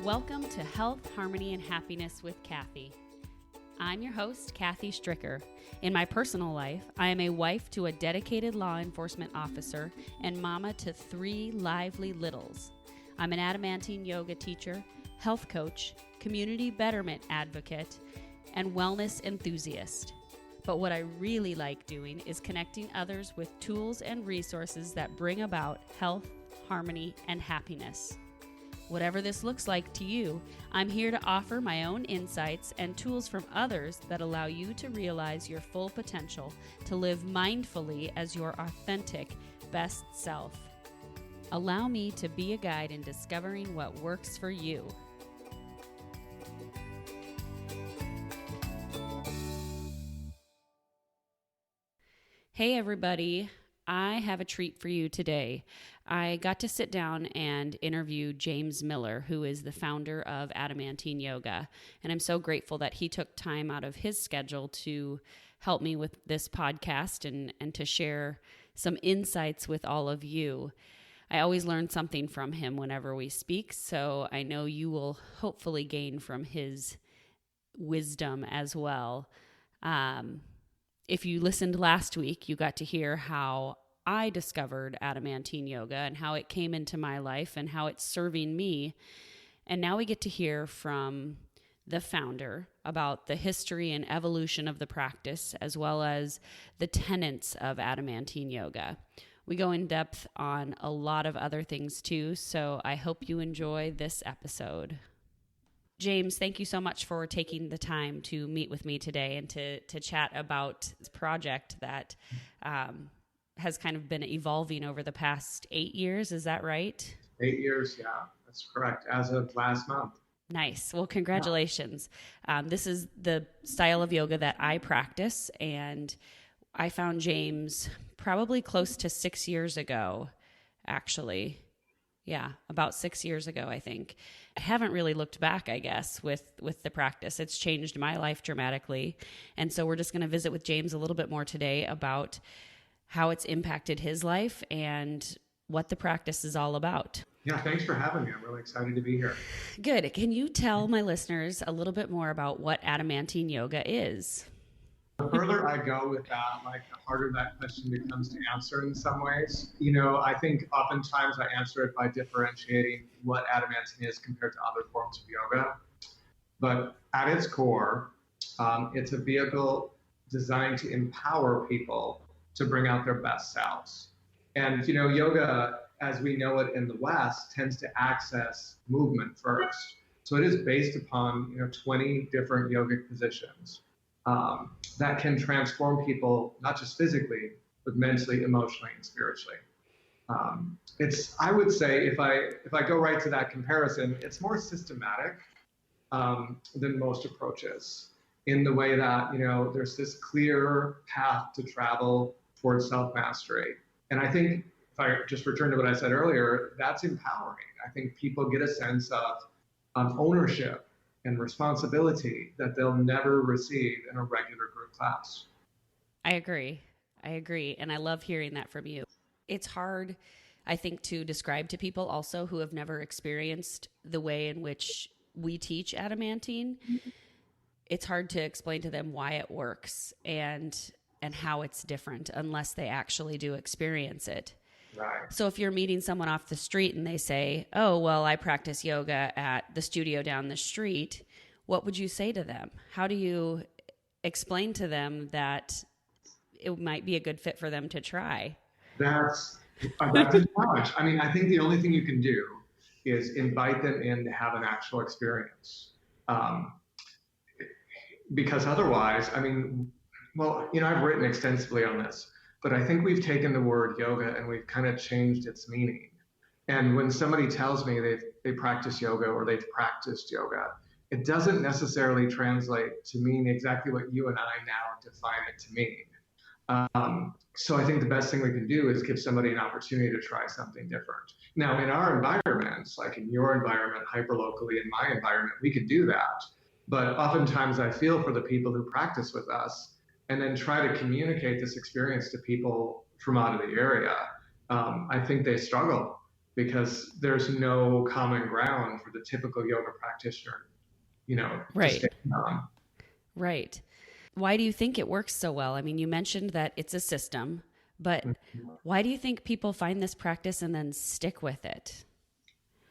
Welcome to Health, Harmony, and Happiness with Kathy. I'm your host, Kathy Stricker. In my personal life, I am a wife to a dedicated law enforcement officer and mama to 3 lively littles. I'm an Adamantine Yoga teacher, health coach, community betterment advocate, and wellness enthusiast. But what I really like doing is connecting others with tools and resources that bring about health, harmony, and happiness. Whatever this looks like to you, I'm here to offer my own insights and tools from others that allow you to realize your full potential to live mindfully as your authentic best self. Allow me to be a guide in discovering what works for you. Hey everybody, I have a treat for you today. I got to sit down and interview James Miller, who is the founder of Adamantine Yoga, and I'm so grateful that he took time out of his schedule to help me with this podcast and to share some insights with all of you. I always learn something from him whenever we speak, so I know you will hopefully gain from his wisdom as well. If you listened last week, you got to hear how I discovered Adamantine Yoga and how it came into my life and how it's serving me. And now we get to hear from the founder about the history and evolution of the practice, as well as the tenets of Adamantine Yoga. We go in depth on a lot of other things too, so I hope you enjoy this episode. James, thank you so much for taking the time to meet with me today and to chat about this project that has kind of been evolving over the past 8 years. Is that right? 8 years, yeah, that's correct. As of last month. Nice. Well, congratulations. Yeah. This is the style of yoga that I practice, and I found James probably close to 6 years ago, actually. Yeah, about 6 years ago, I think. I haven't really looked back, I guess, with the practice. It's changed my life dramatically. And so we're just going to visit with James a little bit more today about how it's impacted his life and what the practice is all about. Yeah, thanks for having me. I'm really excited to be here. Good. Can you tell my listeners a little bit more about what Adamantine Yoga is? The further I go with that, the harder that question becomes to answer in some ways. You know, I think oftentimes I answer it by differentiating what Adamantine is compared to other forms of yoga. But at its core, it's a vehicle designed to empower people to bring out their best selves. And, you know, yoga, as we know it in the West, tends to access movement first. So it is based upon, 20 different yogic positions that can transform people, not just physically, but mentally, emotionally, and spiritually. I would say, if I go right to that comparison, it's more systematic than most approaches, in the way that, there's this clear path to travel towards self-mastery. And I think, if I just return to what I said earlier, that's empowering. I think people get a sense of ownership and responsibility that they'll never receive in a regular group class. I agree. And I love hearing that from you. It's hard, I think, to describe to people also who have never experienced the way in which we teach Adamantine. Mm-hmm. It's hard to explain to them why it works and how it's different unless they actually do experience it. Right. So if you're meeting someone off the street and they say, oh, well, I practice yoga at the studio down the street, what would you say to them? How do you explain to them that it might be a good fit for them to try? That's a challenge. I mean, I think the only thing you can do is invite them in to have an actual experience. Because otherwise, I've written extensively on this, but I think we've taken the word yoga and we've kind of changed its meaning. And when somebody tells me they practice yoga or they've practiced yoga, it doesn't necessarily translate to mean exactly what you and I now define it to mean. So I think the best thing we can do is give somebody an opportunity to try something different. Now, in our environments, like in your environment, hyperlocally, in my environment, we could do that. But oftentimes I feel for the people who practice with us and then try to communicate this experience to people from out of the area. I think they struggle because there's no common ground for the typical yoga practitioner, to Right. stand on. Right. Why do you think it works so well? I mean, you mentioned that it's a system, but why do you think people find this practice and then stick with it?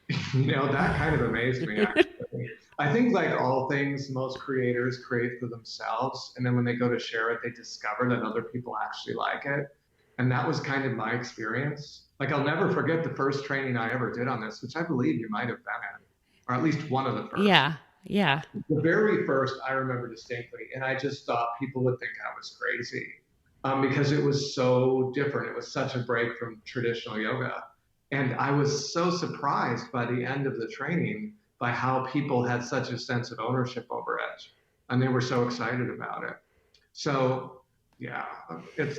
That kind of amazed me, actually. I think, like all things, most creators create for themselves. And then when they go to share it, they discover that other people actually like it. And that was kind of my experience. Like, I'll never forget the first training I ever did on this, which I believe you might have been in, or at least one of the first. Yeah. Yeah. The very first I remember distinctly. And I just thought people would think I was crazy, because it was so different. It was such a break from traditional yoga. And I was so surprised by the end of the training by how people had such a sense of ownership over it. And they were so excited about it. So, yeah, it's,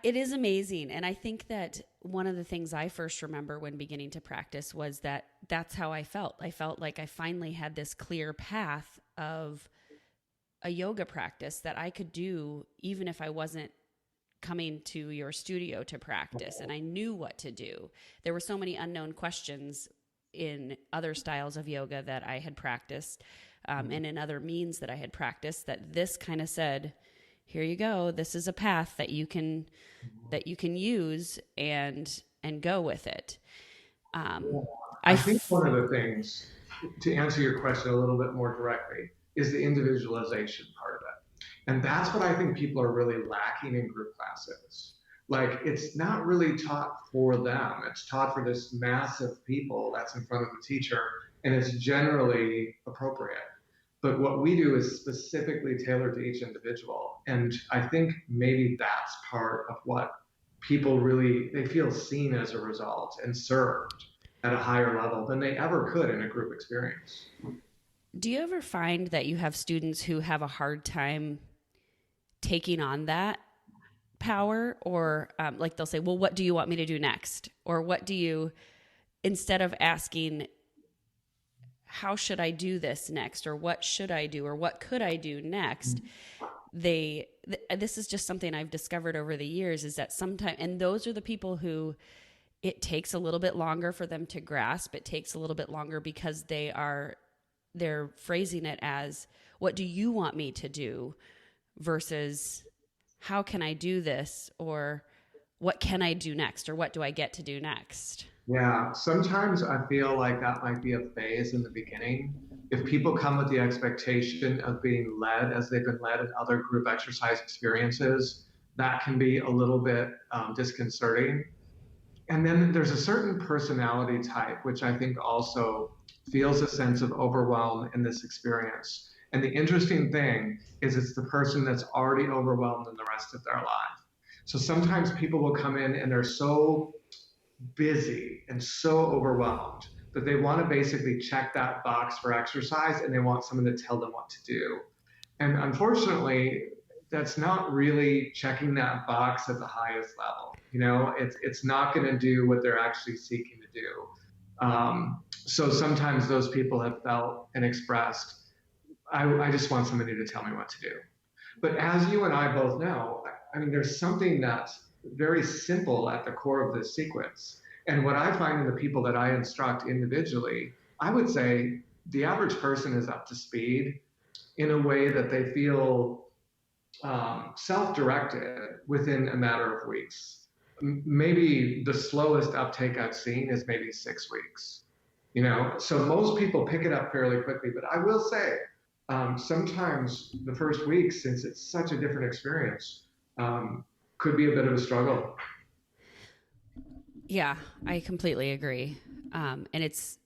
It is amazing. And I think that one of the things I first remember when beginning to practice was that that's how I felt. I felt like I finally had this clear path of a yoga practice that I could do even if I wasn't coming to your studio to practice, and I knew what to do. There were so many unknown questions in other styles of yoga that I had practiced, and in other means that I had practiced, that this kind of said, here you go, this is a path that you can use and go with it. I think one of the things, to answer your question a little bit more directly, is the individualization part of it. And that's what I think people are really lacking in group classes. Like, it's not really taught for them, it's taught for this mass of people that's in front of the teacher, and it's generally appropriate. But what we do is specifically tailored to each individual. And I think maybe that's part of what people really, they feel seen as a result and served at a higher level than they ever could in a group experience. Do you ever find that you have students who have a hard time taking on that power, or like they'll say, well, what do you want me to do next? Or what do you, instead of asking, how should I do this next? Or what should I do? Or what could I do next? This is just something I've discovered over the years, is that sometimes, and those are the people who it takes a little bit longer for them to grasp. It takes a little bit longer because they're phrasing it as, what do you want me to do? Versus, how can I do this? Or what can I do next? Or what do I get to do next? Yeah, sometimes I feel like that might be a phase in the beginning. If people come with the expectation of being led as they've been led in other group exercise experiences, that can be a little bit disconcerting. And then there's a certain personality type, which I think also feels a sense of overwhelm in this experience. And the interesting thing is, it's the person that's already overwhelmed in the rest of their life. So sometimes people will come in and they're so busy and so overwhelmed that they want to basically check that box for exercise, and they want someone to tell them what to do. And unfortunately, that's not really checking that box at the highest level. It's not going to do what they're actually seeking to do. So sometimes those people have felt and expressed, I just want somebody to tell me what to do. But as you and I both know, I mean, there's something that's very simple at the core of this sequence. And what I find in the people that I instruct individually, I would say the average person is up to speed in a way that they feel self-directed within a matter of weeks. Maybe the slowest uptake I've seen is maybe 6 weeks. So most people pick it up fairly quickly. But I will say, sometimes the first week, since it's such a different experience, could be a bit of a struggle. Yeah, I completely agree. And it's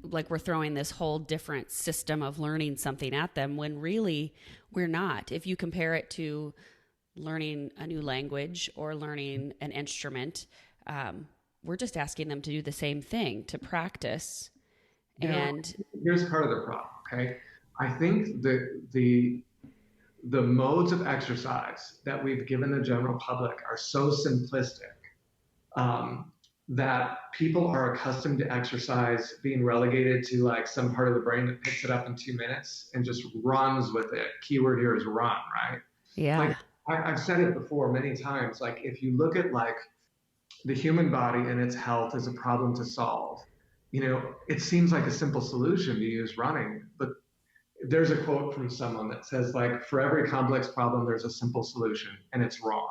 like we're throwing this whole different system of learning something at them when really we're not. If you compare it to learning a new language or learning an instrument, we're just asking them to do the same thing, to practice. And Here's part of the problem. Okay, I think the modes of exercise that we've given the general public are so simplistic, that people are accustomed to exercise being relegated to like some part of the brain that picks it up in 2 minutes and just runs with it. Keyword here is run, right? yeah, Like, I've said it before many times. Like, if you look at like the human body and its health is a problem to solve, it seems like a simple solution to use running, but there's a quote from someone that says, like, for every complex problem, there's a simple solution, and it's wrong.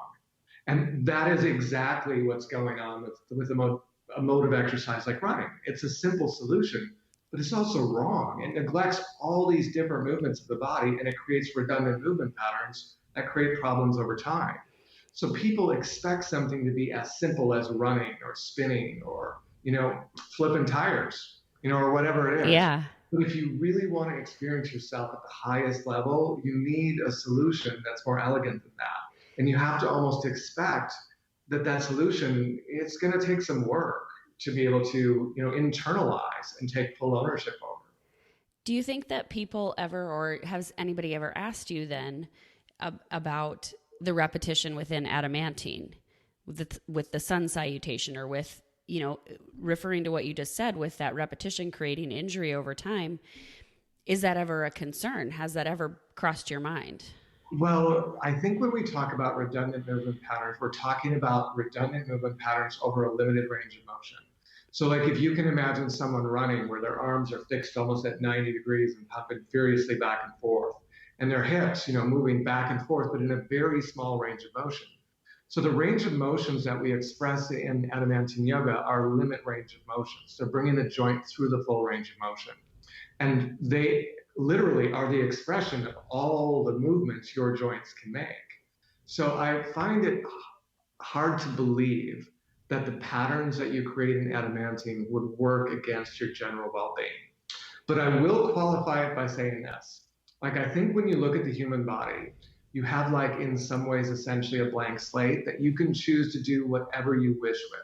And that is exactly what's going on with a mode of exercise like running. It's a simple solution, but it's also wrong. It neglects all these different movements of the body, and it creates redundant movement patterns that create problems over time. So people expect something to be as simple as running or spinning or, flipping tires, or whatever it is. Yeah. But if you really want to experience yourself at the highest level, you need a solution that's more elegant than that. And you have to almost expect that solution, it's going to take some work to be able to, internalize and take full ownership over. Do you think that people ever, or has anybody ever asked you then about the repetition within adamantine with the sun salutation, or with, referring to what you just said, with that repetition creating injury over time? Is that ever a concern? Has that ever crossed your mind? Well, I think when we talk about redundant movement patterns, we're talking about redundant movement patterns over a limited range of motion. So, like, if you can imagine someone running where their arms are fixed almost at 90 degrees and pumping furiously back and forth, and their hips, moving back and forth, but in a very small range of motion. So the range of motions that we express in Adamantine Yoga are limit range of motions. They're bringing the joint through the full range of motion. And they literally are the expression of all the movements your joints can make. So I find it hard to believe that the patterns that you create in adamantine would work against your general well-being. But I will qualify it by saying this. Like, I think when you look at the human body, you have, like, in some ways, essentially a blank slate that you can choose to do whatever you wish with.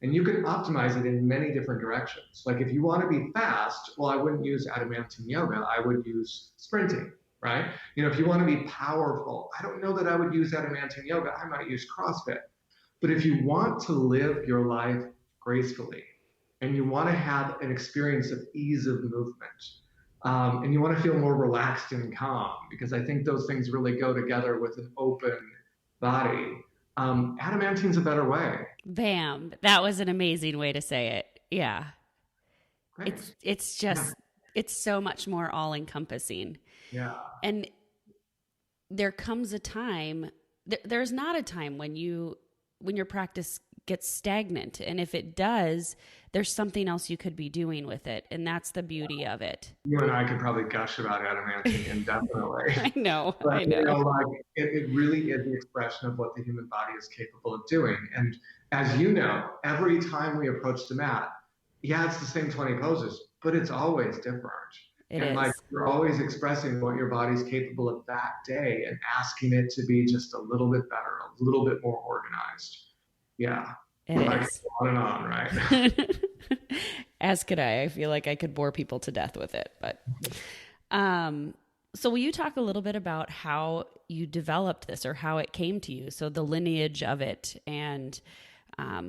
And you can optimize it in many different directions. Like, if you want to be fast, well, I wouldn't use Adamantine Yoga. I would use sprinting, right? If you want to be powerful, I don't know that I would use Adamantine Yoga. I might use CrossFit. But if you want to live your life gracefully, and you want to have an experience of ease of movement, and you want to feel more relaxed and calm, because I think those things really go together with an open body, adamantine's a better way. Bam. That was an amazing way to say it. Yeah. Great. It's just, it's so much more all encompassing. Yeah. And there comes a time, there's not a time when your practice gets stagnant. And if it does, there's something else you could be doing with it. And that's the beauty of it. You and I could probably gush about adamantine indefinitely. I know. But, I know. like, it really is the expression of what the human body is capable of doing. And as you know, every time we approach the mat, yeah, it's the same 20 poses, but it's always different. It and is. Like, you're always expressing what your body's capable of that day and asking it to be just a little bit better, a little bit more organized. Yeah. It is. On and on, right? As could I. I feel like I could bore people to death with it. But so will you talk a little bit about how you developed this, or how it came to you? So the lineage of it, and I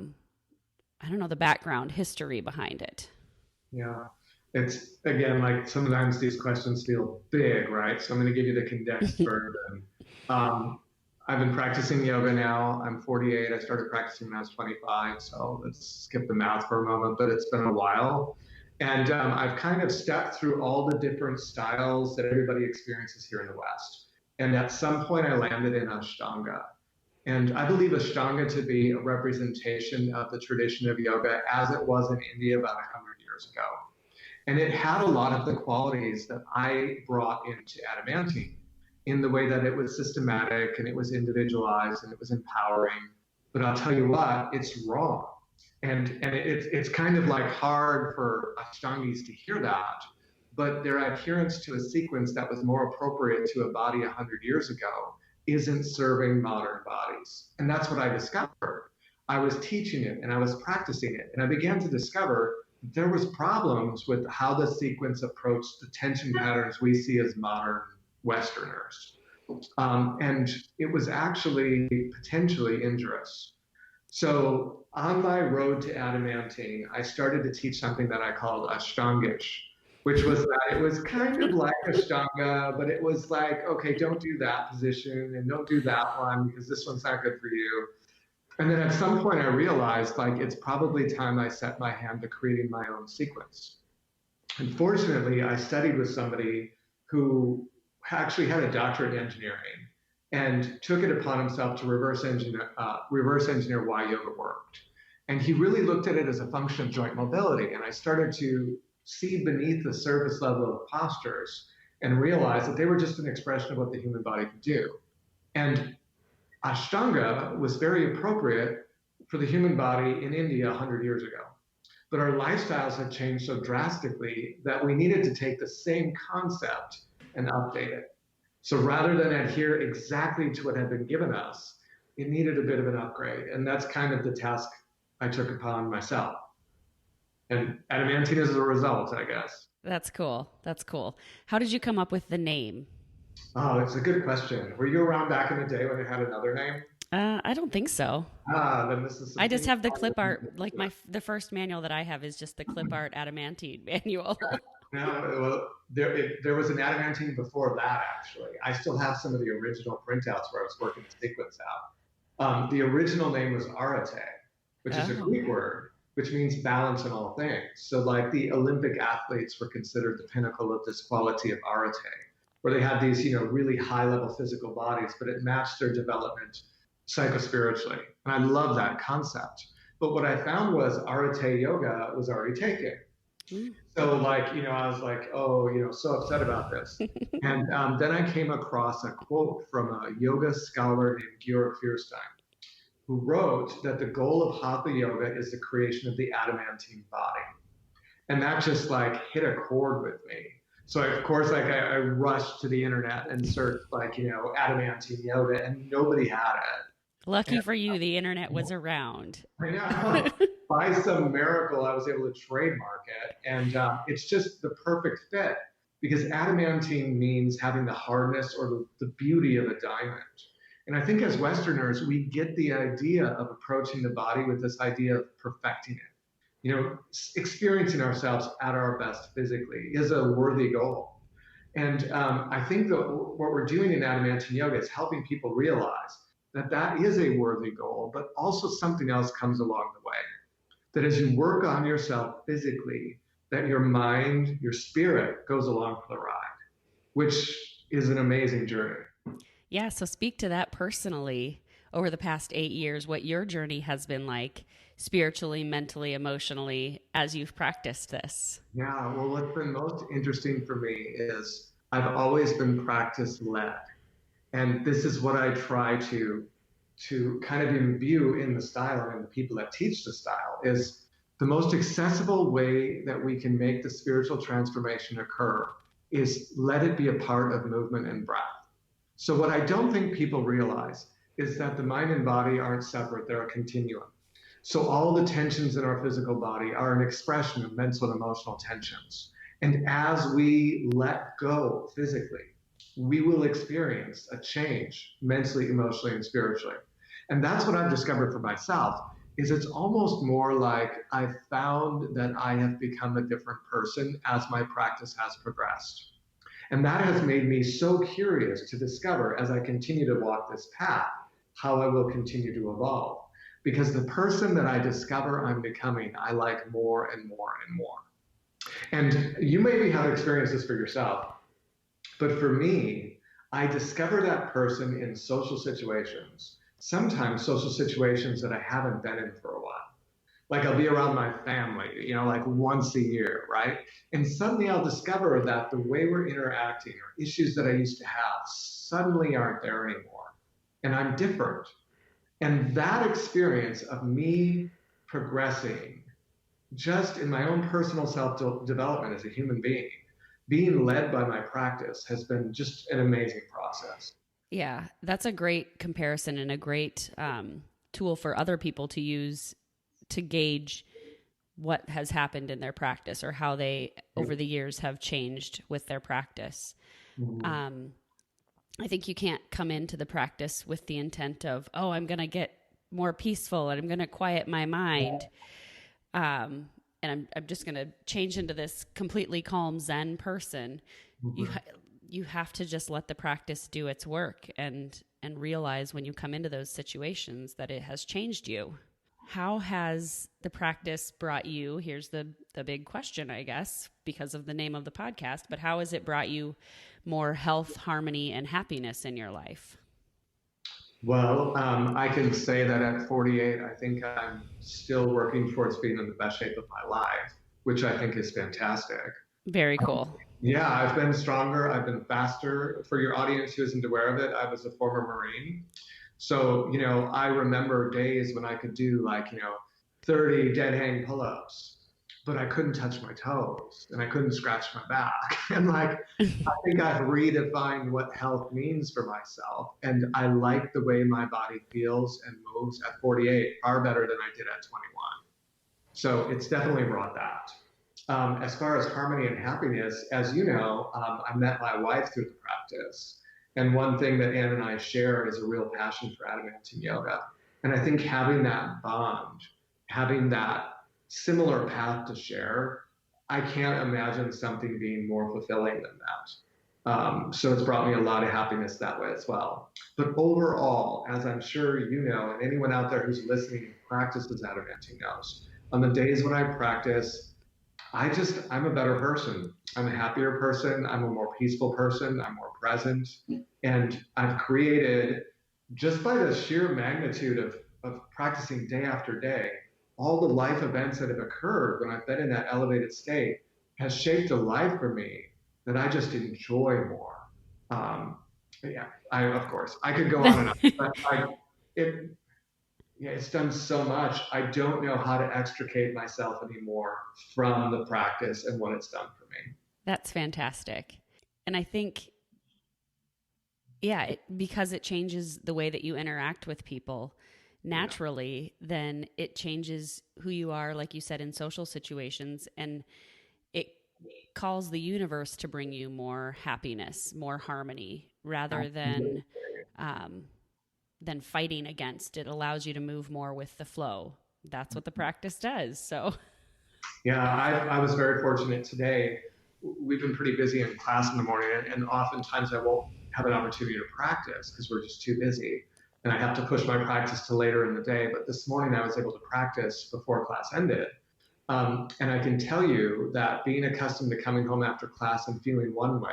don't know, the background history behind it. Yeah. It's, again, like, sometimes these questions feel big, right? So I'm going to give you the condensed version. I've been practicing yoga now. I'm 48. I started practicing when I was 25. So let's skip the math for a moment, but it's been a while. And I've kind of stepped through all the different styles that everybody experiences here in the West. And at some point, I landed in Ashtanga. And I believe Ashtanga to be a representation of the tradition of yoga as it was in India about 100 years ago. And it had a lot of the qualities that I brought into adamantine, in the way that it was systematic and it was individualized and it was empowering. But I'll tell you what, it's wrong. And it's kind of like hard for Ashtangis to hear that, but their adherence to a sequence that was more appropriate to a body 100 years ago isn't serving modern bodies. And that's what I discovered. I was teaching it and I was practicing it, and I began to discover there was problems with how the sequence approached the tension patterns we see as modern Westerners. And it was actually potentially injurious. So on my road to adamantine, I started to teach something that I called Ashtangish, which was that it was kind of like Ashtanga, but it was like, okay, don't do that position and don't do that one because this one's not good for you. And then at some point I realized like it's probably time I set my hand to creating my own sequence. Unfortunately, I studied with somebody who actually had a doctorate in engineering and took it upon himself to reverse engineer why yoga worked. And he really looked at it as a function of joint mobility. And I started to see beneath the surface level of postures and realize that they were just an expression of what the human body could do. And Ashtanga was very appropriate for the human body in India 100 years ago. But our lifestyles had changed so drastically that we needed to take the same concept and update it. So rather than adhere exactly to what had been given us, it needed a bit of an upgrade. And that's kind of the task I took upon myself. And Adamantine is a result, I guess. That's cool. That's cool. How did you come up with the name? Oh, it's a good question. Were you around back in the day when it had another name? I don't think so. Then this is I just something. have the clip art. Like the first manual that I have is just the clip art adamantine manual. No, well, there was an Adamantine before that, actually. I still have some of the original printouts where I was working the sequence out. The original name was arate, which is a Oh, Greek word, which means balance in all things. So, like the Olympic athletes were considered the pinnacle of this quality of arate, where they had these, really high level physical bodies, but it matched their development psychospiritually. And I love that concept. But what I found was arate yoga was already taken. mm. So like, I was like, oh, so upset about this. And then I came across a quote from a yoga scholar named Georg Fierstein, who wrote that the goal of Hatha yoga is the creation of the adamantine body. And that just like hit a chord with me. So of course, like I rushed to the internet and searched like, adamantine yoga, and nobody had it. Lucky And for you, the internet was around. I know. By some miracle, I was able to trademark it, and it's just the perfect fit because adamantine means having the hardness or the beauty of a diamond. And I think as Westerners, we get the idea of approaching the body with this idea of perfecting it. Experiencing ourselves at our best physically is a worthy goal. And I think that what we're doing in adamantine yoga is helping people realize that that is a worthy goal, but also something else comes along the way. That as you work on yourself physically, that your mind, your spirit goes along for the ride, which is an amazing journey. Yeah, so speak to that personally over the past 8 years, what your journey has been like spiritually, mentally, emotionally, as you've practiced this. Yeah, well, what's been most interesting for me is I've always been practice led. And this is what I try to kind of imbue in the style and the people that teach the style is the most accessible way that we can make the spiritual transformation occur is let it be a part of movement and breath. So what I don't think people realize is that the mind and body aren't separate, they're a continuum. So all the tensions in our physical body are an expression of mental and emotional tensions. And as we let go physically, we will experience a change mentally, emotionally, and spiritually. And that's what I've discovered for myself is it's almost more like I've found that I have become a different person as my practice has progressed. And that has made me so curious to discover as I continue to walk this path, how I will continue to evolve. Because the person that I discover I'm becoming, I like more and more and more. And you maybe have experienced this for yourself. But for me, I discover that person in social situations, sometimes social situations that I haven't been in for a while. Like I'll be around my family, like once a year, right? And suddenly I'll discover that the way we're interacting or issues that I used to have suddenly aren't there anymore. And I'm different. And that experience of me progressing just in my own personal self development as a human being led by my practice has been just an amazing process. Yeah, that's a great comparison and a great tool for other people to use to gauge what has happened in their practice or how they, over the years, have changed with their practice. Mm-hmm. I think you can't come into the practice with the intent of, oh, I'm going to get more peaceful and I'm going to quiet my mind. And I'm just going to change into this completely calm Zen person. Mm-hmm. you have to just let the practice do its work and realize when you come into those situations that it has changed you. How has the practice brought you, here's the big question, I guess, because of the name of the podcast, but how has it brought you more health, harmony, and happiness in your life? Well, I can say that at 48, I think I'm still working towards being in the best shape of my life, which I think is fantastic. Very cool. Yeah, I've been stronger. I've been faster. For your audience who isn't aware of it, I was a former Marine. So, I remember days when I could do 30 dead hang pull-ups, but I couldn't touch my toes and I couldn't scratch my back. And I think I've redefined what health means for myself. And I like the way my body feels and moves at 48 far better than I did at 21. So it's definitely brought that. As far as harmony and happiness, as you know, I met my wife through the practice. And one thing that Ann and I share is a real passion for Adamantine Yoga. And I think having that bond, having that similar path to share, I can't imagine something being more fulfilling than that. So it's brought me a lot of happiness that way as well. But overall, as I'm sure you know, and anyone out there who's listening and practices Adamantine knows, on the days when I practice, I'm a better person. I'm a happier person. I'm a more peaceful person. I'm more present. And I've created, just by the sheer magnitude of practicing day after day, all the life events that have occurred when I've been in that elevated state has shaped a life for me that I just enjoy more. Yeah, of course, I could go on and on, but it's done so much. I don't know how to extricate myself anymore from the practice and what it's done for me. That's fantastic. And I think, because it changes the way that you interact with people naturally, then it changes who you are, like you said, in social situations. And it calls the universe to bring you more happiness, more harmony, rather than fighting against. It allows you to move more with the flow. That's what the practice does. So yeah, I was very fortunate today. We've been pretty busy in class in the morning, and oftentimes I won't have an opportunity to practice because we're just too busy. And I have to push my practice to later in the day. But this morning I was able to practice before class ended. And I can tell you that being accustomed to coming home after class and feeling one way,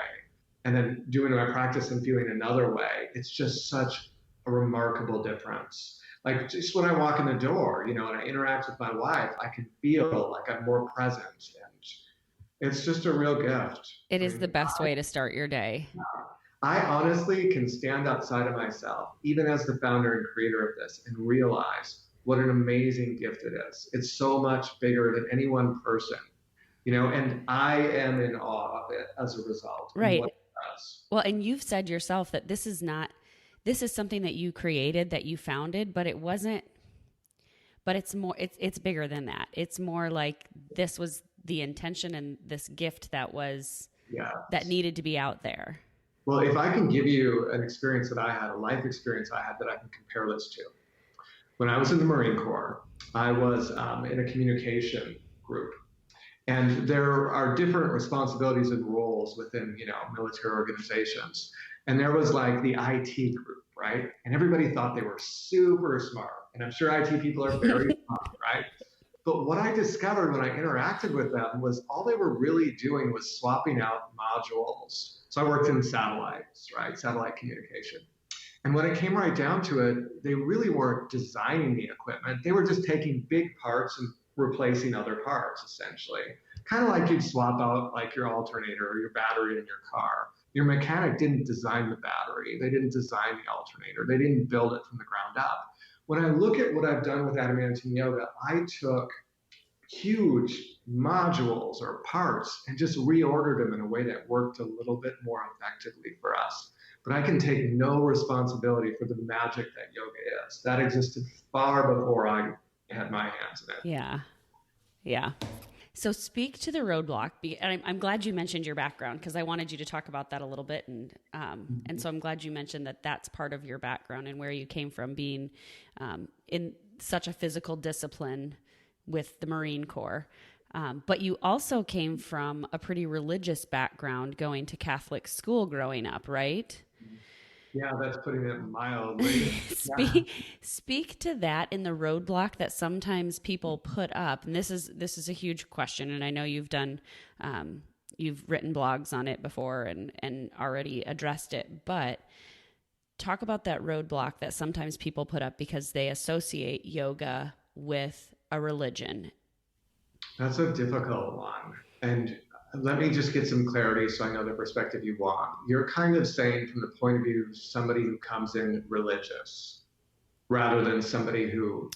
and then doing my practice and feeling another way, it's just such a remarkable difference. Like just when I walk in the door, and I interact with my wife, I can feel like I'm more present. And it's just a real gift. it is the best way to start your day. I honestly can stand outside of myself, even as the founder and creator of this, and realize what an amazing gift it is. It's so much bigger than any one person, and I am in awe of it as a result. Right. Well, and you've said yourself that this is something that you created, that you founded, but it's bigger than that. It's more like this was the intention and this gift that needed to be out there. Well, if I can give you an experience that I had, a life experience I had that I can compare this to. When I was in the Marine Corps, I was in a communication group. And there are different responsibilities and roles within, military organizations. And there was like the IT group, right? And everybody thought they were super smart. And I'm sure IT people are very smart, right? But what I discovered when I interacted with them was all they were really doing was swapping out modules. So I worked in satellites, right? Satellite communication. And when it came right down to it, they really weren't designing the equipment. They were just taking big parts and replacing other parts, essentially. Kind of like you'd swap out like your alternator or your battery in your car. Your mechanic didn't design the battery. They didn't design the alternator. They didn't build it from the ground up. When I look at what I've done with Adamantine Yoga, I took huge modules or parts and just reordered them in a way that worked a little bit more effectively for us. But I can take no responsibility for the magic that yoga is. That existed far before I had my hands in it. Yeah. Yeah. So speak to the roadblock. And I'm glad you mentioned your background because I wanted you to talk about that a little bit. And so I'm glad you mentioned that that's part of your background and where you came from, being in such a physical discipline with the Marine Corps. But you also came from a pretty religious background going to Catholic school growing up, right? Yeah, that's putting it mildly. Yeah. Speak to that in the roadblock that sometimes people put up, and this is a huge question, and I know you've written blogs on it before and already addressed it, but talk about that roadblock that sometimes people put up because they associate yoga with a religion. That's a difficult one. And let me just get some clarity so I know the perspective you want. You're kind of saying from the point of view of somebody who comes in religious rather than somebody who,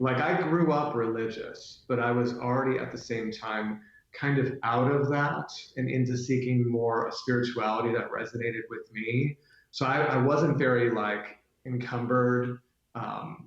like, I grew up religious, but I was already at the same time kind of out of that and into seeking more a spirituality that resonated with me. So I wasn't very like encumbered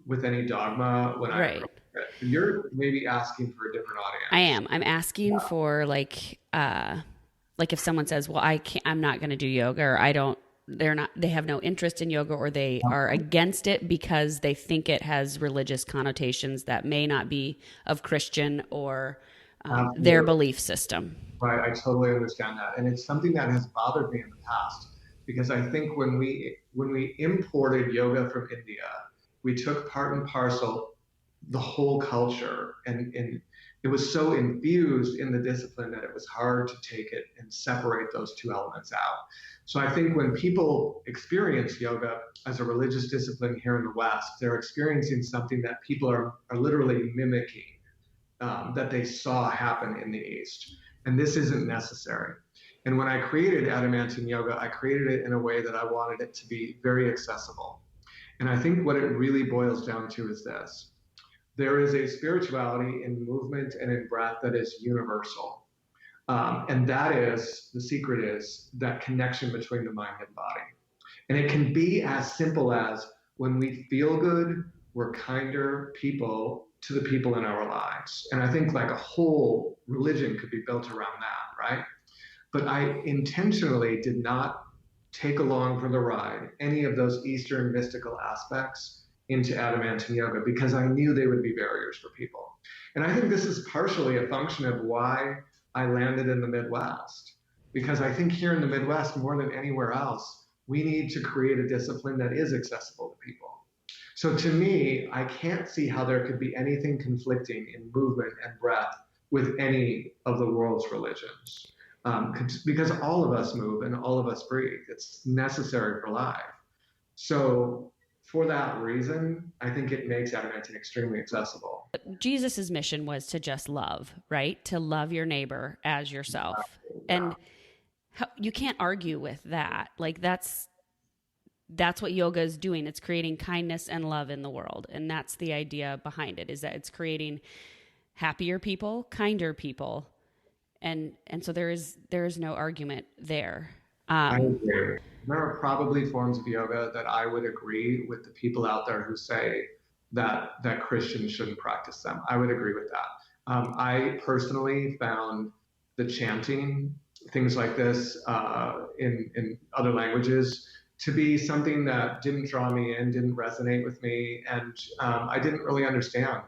with any dogma when I Right. approached it. You're maybe asking for a different I audience. am. I'm asking for like if someone says, "Well, I'm not going to do yoga," or they have no interest in yoga, or they are against it because they think it has religious connotations that may not be of Christian or their Absolutely. belief system. Right, I totally understand that, and it's something that has bothered me in the past because I think when we imported yoga from India, we took part and parcel the whole culture, and it was so infused in the discipline that it was hard to take it and separate those two elements out. So I think when people experience yoga as a religious discipline here in the West, they're experiencing something that people are literally mimicking that they saw happen in the East. And this isn't necessary. And when I created Adamantine Yoga, I created it in a way that I wanted it to be very accessible. And I think what it really boils down to is this: there is a spirituality in movement and in breath that is universal. And that is the secret, is that connection between the mind and body. And it can be as simple as when we feel good, we're kinder people to the people in our lives. And I think like a whole religion could be built around that, right? But I intentionally did not take along for the ride any of those Eastern mystical aspects into Adamantine Yoga because I knew they would be barriers for people. And I think this is partially a function of why I landed in the Midwest. Because I think here in the Midwest, more than anywhere else, we need to create a discipline that is accessible to people. So to me, I can't see how there could be anything conflicting in movement and breath with any of the world's religions. Because all of us move and all of us breathe. It's necessary for life. So for that reason, I think it makes Adamantine extremely accessible. Jesus's mission was to just love, right? To love your neighbor as yourself. Yeah. And you can't argue with that. Like that's what yoga is doing. It's creating kindness and love in the world. And that's the idea behind it, is that it's creating happier people, kinder people. And so there is no argument there. I Um, agree. There are probably forms of yoga that I would agree with the people out there who say that Christians shouldn't practice them. I would agree with that. I personally found the chanting, things like this in other languages, to be something that didn't draw me in, didn't resonate with me, and I didn't really understand.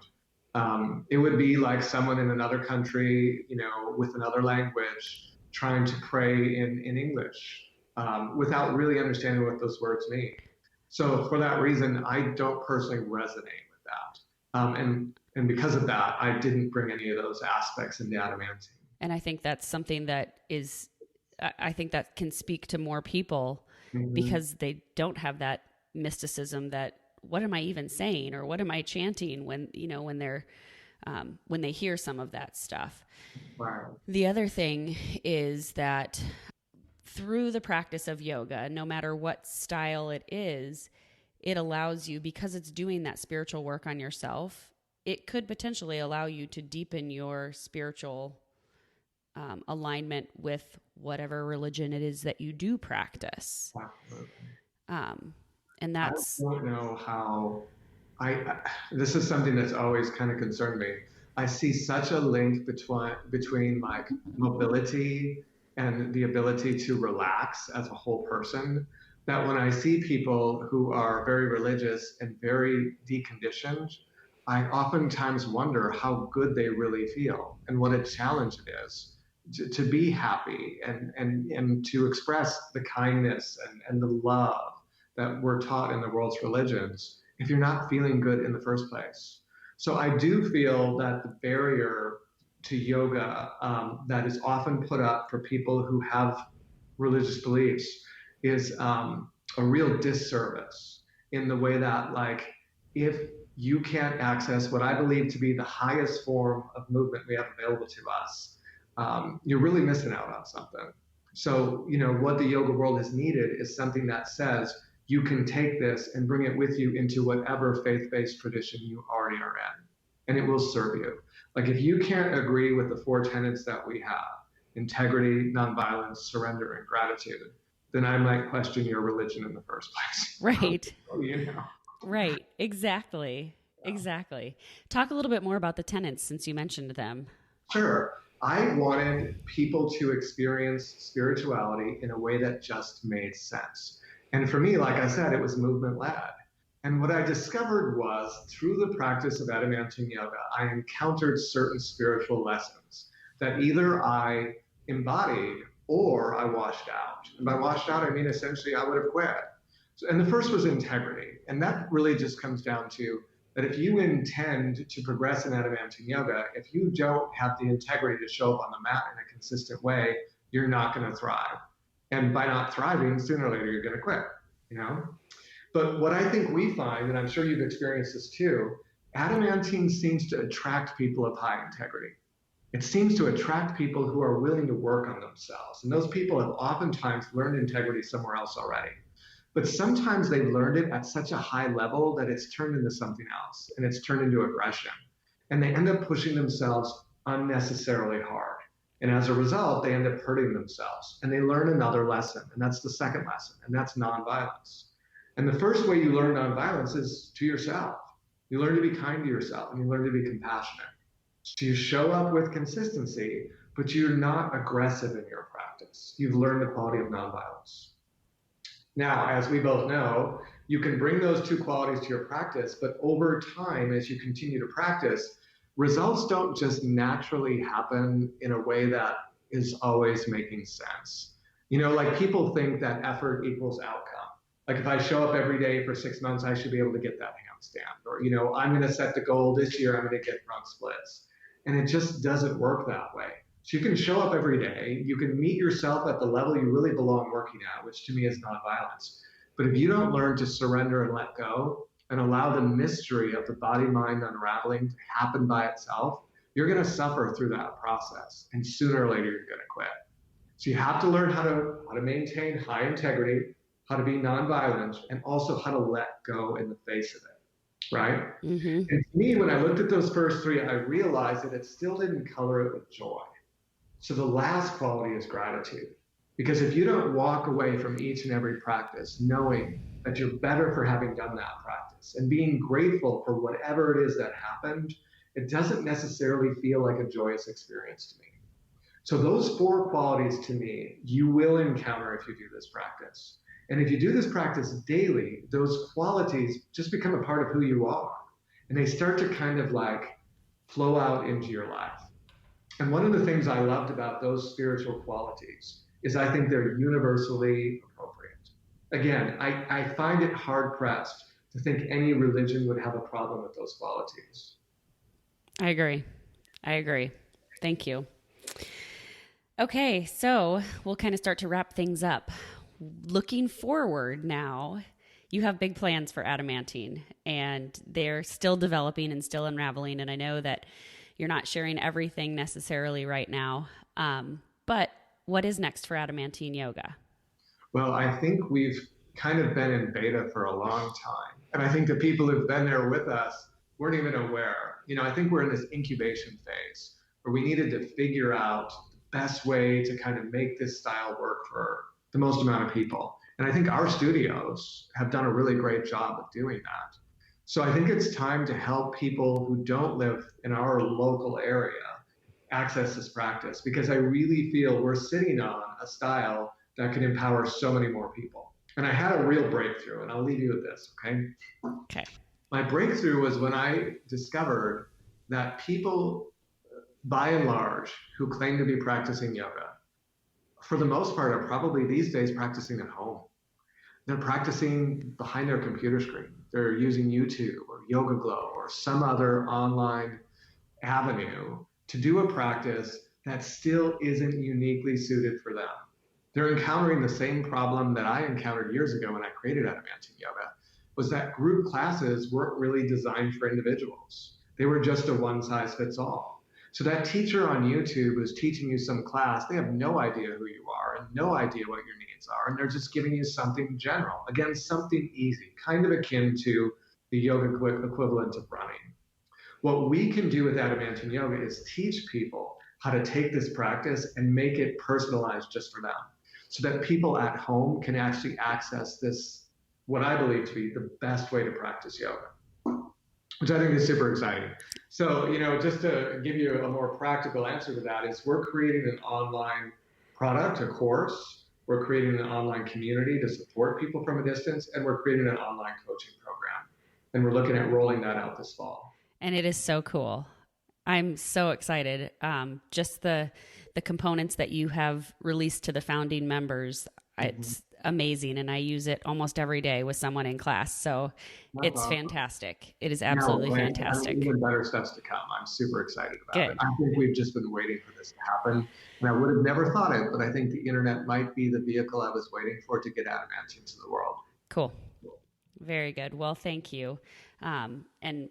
It would be like someone in another country, with another language, trying to pray in English without really understanding what those words mean. So for that reason, I don't personally resonate with that. And because of that, I didn't bring any of those aspects into Adamantine. and I think that's something that is, I think that can speak to more people Mm-hmm. because they don't have that mysticism that what am I even saying or what am I chanting when they hear some of that stuff. Wow. The other thing is that through the practice of yoga, no matter what style it is, it allows you, because it's doing that spiritual work on yourself, it could potentially allow you to deepen your spiritual alignment with whatever religion it is that you do practice. Absolutely. Um, and I that's, don't know how this is something that's always kind of concerned me. I see such a link between like mobility and the ability to relax as a whole person, that when I see people who are very religious and very deconditioned, I oftentimes wonder how good they really feel and what a challenge it is to be happy and to express the kindness and the love that we're taught in the world's religions if you're not feeling good in the first place. So I do feel that the barrier to yoga that is often put up for people who have religious beliefs is a real disservice in the way that, like, if you can't access what I believe to be the highest form of movement we have available to us, you're really missing out on something. So, what the yoga world has needed is something that says you can take this and bring it with you into whatever faith based tradition you already are in, and it will serve you. Like, if you can't agree with the four tenets that we have, integrity, nonviolence, surrender, and gratitude, then I might question your religion in the first place. Right. you know? Right. Exactly. Exactly. Talk a little bit more about the tenets since you mentioned them. Sure. I wanted people to experience spirituality in a way that just made sense. And for me, like I said, it was movement led. And what I discovered was through the practice of Adamantine Yoga, I encountered certain spiritual lessons that either I embodied or I washed out. And by washed out, I mean essentially I would have quit. So, and the first was integrity. And that really just comes down to that if you intend to progress in Adamantine Yoga, if you don't have the integrity to show up on the mat in a consistent way, you're not going to thrive. And by not thriving, sooner or later you're going to quit, you know? But what I think we find, and I'm sure you've experienced this too, adamantine seems to attract people of high integrity. It seems to attract people who are willing to work on themselves. And those people have oftentimes learned integrity somewhere else already. But sometimes they've learned it at such a high level that it's turned into something else and it's turned into aggression. And they end up pushing themselves unnecessarily hard. And as a result, they end up hurting themselves. And they learn another lesson. And that's the second lesson. And that's nonviolence. And the first way you learn nonviolence is to yourself. You learn to be kind to yourself and you learn to be compassionate. So you show up with consistency, but you're not aggressive in your practice. You've learned the quality of nonviolence. Now, as we both know, you can bring those two qualities to your practice, but over time, as you continue to practice, results don't just naturally happen in a way that is always making sense. Like people think that effort equals outcome. Like if I show up every day for 6 months, I should be able to get that handstand. Or, I'm going to set the goal this year, I'm going to get front splits. And it just doesn't work that way. So you can show up every day. You can meet yourself at the level you really belong working at, which to me is nonviolence. But if you don't learn to surrender and let go and allow the mystery of the body-mind unraveling to happen by itself, you're going to suffer through that process. And sooner or later, you're going to quit. So you have to learn how to maintain high integrity, how to be nonviolent, and also how to let go in the face of it, right? Mm-hmm. And to me, when I looked at those first three, I realized that it still didn't color it with joy. So the last quality is gratitude. Because if you don't walk away from each and every practice knowing that you're better for having done that practice and being grateful for whatever it is that happened, it doesn't necessarily feel like a joyous experience to me. So those four qualities to me, you will encounter if you do this practice. And if you do this practice daily, those qualities just become a part of who you are. And they start to kind of like flow out into your life. And one of the things I loved about those spiritual qualities is I think they're universally appropriate. Again, I find it hard pressed to think any religion would have a problem with those qualities. I agree. Thank you. Okay, so we'll kind of start to wrap things up. Looking forward now, you have big plans for Adamantine, and they're still developing and still unraveling. And I know that you're not sharing everything necessarily right now, but what is next for Adamantine Yoga? Well, I think we've kind of been in beta for a long time. And I think the people who've been there with us weren't even aware. I think we're in this incubation phase where we needed to figure out the best way to kind of make this style work for the most amount of people. And I think our studios have done a really great job of doing that. So I think it's time to help people who don't live in our local area access this practice, because I really feel we're sitting on a style that can empower so many more people. And I had a real breakthrough, and I'll leave you with this, okay? Okay. My breakthrough was when I discovered that people, by and large, who claim to be practicing yoga, for the most part, are probably these days practicing at home. They're practicing behind their computer screen. They're using YouTube or Yoga Glow or some other online avenue to do a practice that still isn't uniquely suited for them. They're encountering the same problem that I encountered years ago when I created Adamantine Yoga, was that group classes weren't really designed for individuals. They were just a one size fits all. So that teacher on YouTube who's teaching you some class, they have no idea who you are and no idea what your needs are. And they're just giving you something general. Again, something easy, kind of akin to the yoga equivalent of running. What we can do with Adamantine Yoga is teach people how to take this practice and make it personalized just for them, so that people at home can actually access this, what I believe to be the best way to practice yoga, which I think is super exciting. So, just to give you a more practical answer to that is we're creating an online product, a course. We're creating an online community to support people from a distance, and we're creating an online coaching program. And we're looking at rolling that out this fall. And it is so cool. I'm so excited. Just the components that you have released to the founding members, it's amazing. And I use it almost every day with someone in class. So it's awesome. Fantastic. It is absolutely fantastic. Even better stuff's to come. I'm super excited about it. I think we've just been waiting for this to happen. And I would have never thought it, but I think the internet might be the vehicle I was waiting for to get Adamantine into the world. Cool. Very good. Well, thank you. And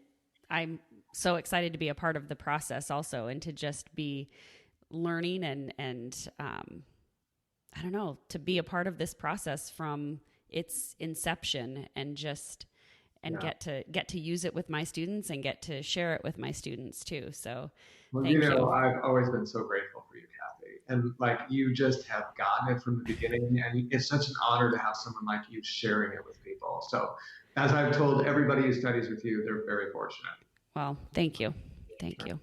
I'm so excited to be a part of the process also, and to just be learning and I don't know, to be a part of this process from its inception and get to use it with my students and get to share it with my students too. So thank you. I've always been so grateful for you, Kathy. And you just have gotten it from the beginning, and it's such an honor to have someone like you sharing it with people. So as I've told everybody who studies with you, they're very fortunate. Well, thank you. Thank you.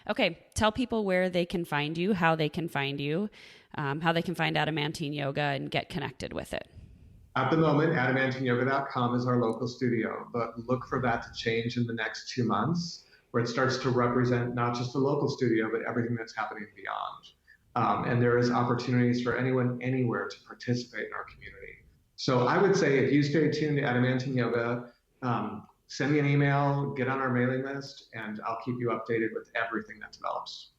Okay. Tell people where they can find you, how they can find you, how they can find Adamantine Yoga and get connected with it. At the moment, adamantineyoga.com is our local studio, but look for that to change in the next 2 months, where it starts to represent not just the local studio, but everything that's happening beyond. And there is opportunities for anyone, anywhere to participate in our community. So I would say if you stay tuned to Adamantine Yoga, send me an email, get on our mailing list, and I'll keep you updated with everything that develops.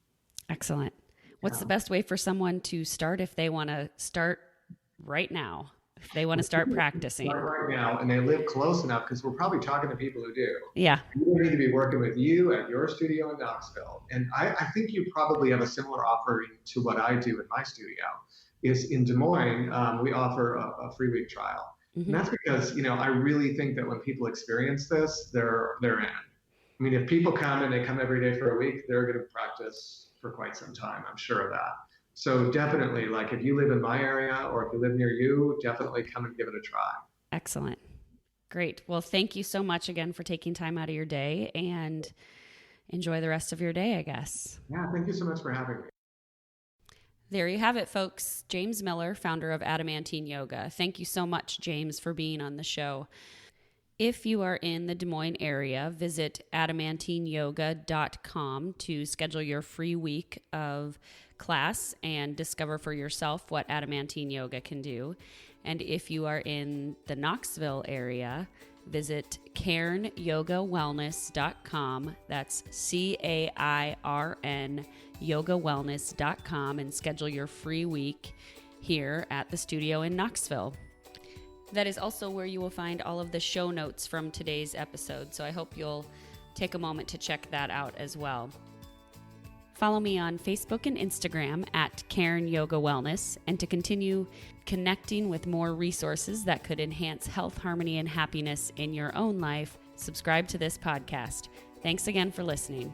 Excellent. What's the best way for someone to start if they want to start right now? If they want to start practicing right now, and they live close enough, because we're probably talking to people who do. Yeah. We need to be working with you at your studio in Knoxville. And I think you probably have a similar offering to what I do in my studio. Is in Des Moines, we offer a free week trial. Mm-hmm. And that's because, I really think that when people experience this, they're in. I mean, if people come and they come every day for a week, they're going to practice for quite some time. I'm sure of that. So definitely, if you live in my area or if you live near you, definitely come and give it a try. Excellent. Great. Well, thank you so much again for taking time out of your day, and enjoy the rest of your day, I guess. Yeah, thank you so much for having me. There you have it, folks. James Miller, founder of Adamantine Yoga. Thank you so much, James, for being on the show. If you are in the Des Moines area, visit adamantineyoga.com to schedule your free week of class and discover for yourself what Adamantine Yoga can do. And if you are in the Knoxville area, visit cairnyogawellness.com. That's CAIRN yogawellness.com, and schedule your free week here at the studio in Knoxville. That is also where you will find all of the show notes from today's episode, so I hope you'll take a moment to check that out as well. Follow me on Facebook and Instagram at Cairn Yoga Wellness, and to continue connecting with more resources that could enhance health, harmony, and happiness in your own life, subscribe to this podcast. Thanks again for listening.